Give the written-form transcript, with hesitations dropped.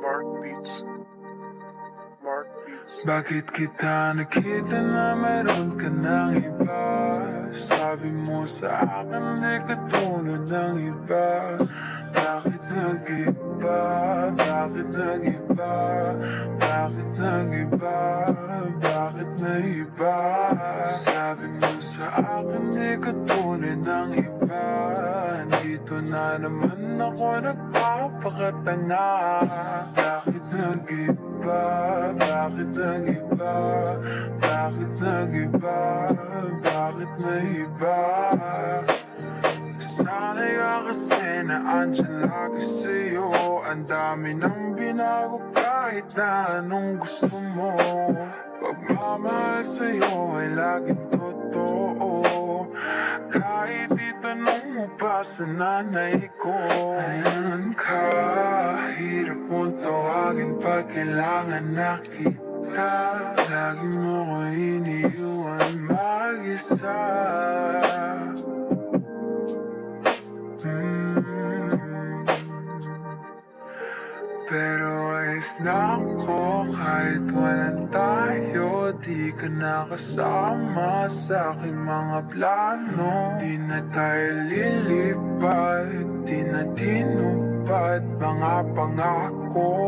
Mark Beats. Bakit kita nakita na meron ka ng iba? Sabi mo sa akin di katulad ng iba. Bakit nag-iba? Bakit nag-iba? Bakit nag-iba? Bakit nag-iba? Sabi mo sa akin di katulad ng iba. Dito na naman ako nagpapakatanga. Bakit nag-iba? Bakit nag-iba? Bakit nag-iba? Bakit nag-iba? Sana'y kasi na andyan lagi sa'yo. Ang dami nang binago kahit na anong gusto mo. Pagmamahal sa'yo ay laging totoo. Kahit itanong mo pa sa nanay ko. Ayan ka, hirap mong tawagin pag kailangan na kita. Lagi mo ko iniiwan mag-isa. Pero ayos na ako kahit walang tayo. Di ka nakasama sa aking mga plano. Di na tayo lilipat, di na tinupad mga pangako.